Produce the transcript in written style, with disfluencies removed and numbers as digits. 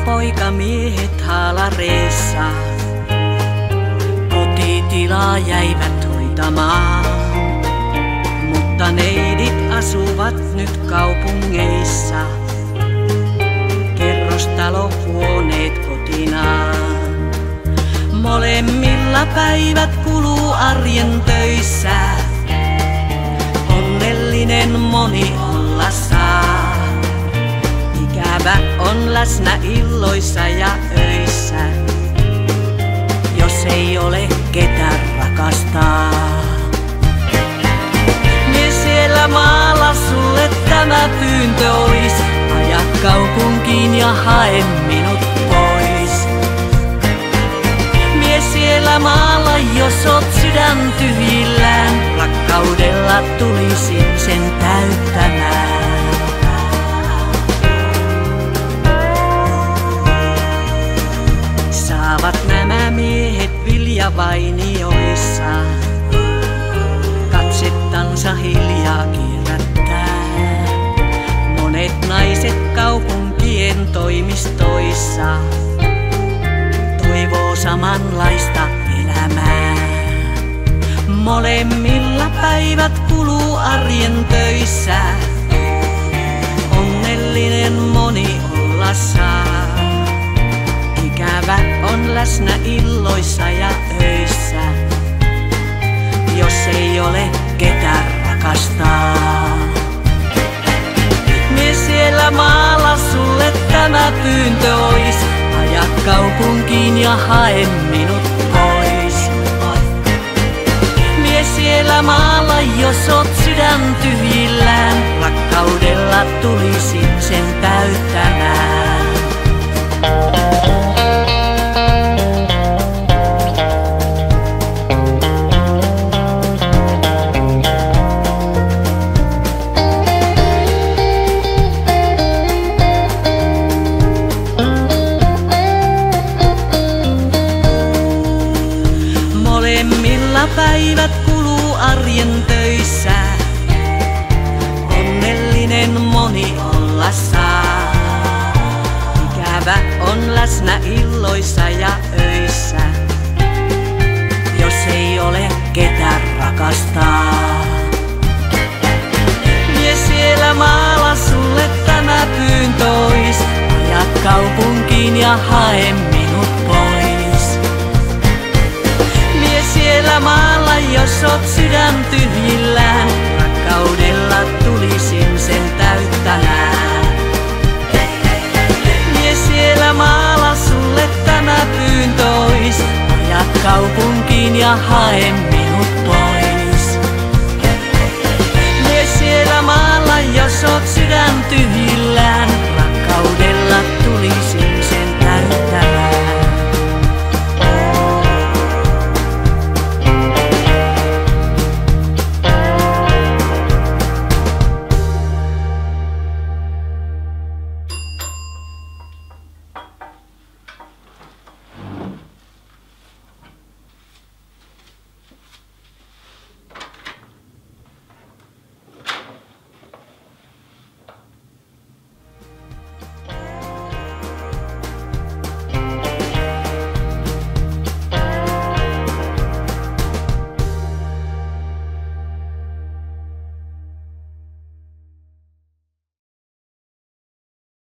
poikamiehet haalareissa kotitilaa jäivät hoitamaan. Mutta neidit asuvat nyt kaupungeissa, kerrostalohuoneet kotinaan. Molemmilla päivät kuluu arjen töissä, onnellinen moni olla saa. Ikävä on läsnä illoissa ja öissä, jos ei ole ketään rakastaa. Siellä maalla sulle tämä pyyntö ois, aja kaupunkiin ja hae minut pois. Mies siellä maalla, jos oot sydän tyhjillään, rakkaudella tulisin sen täyttämään. Saavat nämä miehet viljavainioissa, katsettansa hiljaa kierrättää. Monet naiset kaupunkien toimistoissa toivoo samanlaista elämää. Molemmilla päivät kuluu arjen töissä, onnellinen moni olla saa. Ikävä on läsnä illoissa ja öissä, jos ei ole ketään rakastaa. Mies siellä maalla, sulle tämä pyyntö ois, aja kaupunkiin ja hae minut pois. Mies siellä maalla, jos oot sydän tyhjillään, rakkaudella tulisin sen täyttämään. Molemmilla päivät kuluu arjen töissä, onnellinen moni olla saa. Ikävä on läsnä illoissa ja öissä, jos ei ole ketään rakastaa. Mies siellä maalla, sulle tämä pyyntö ois, aja kaupunkiin ja hae minut pois. Siellä maalla, jos oot sydän tyhjillään, rakkaudella tulisin sen täyttämään. Mies siellä maalla, sulle tämä pyyntö ois, aja kaupunkiin ja hae minut pois. Mies siellä maalla, jos oot sydän tyhjillään, rakkaudella tulisin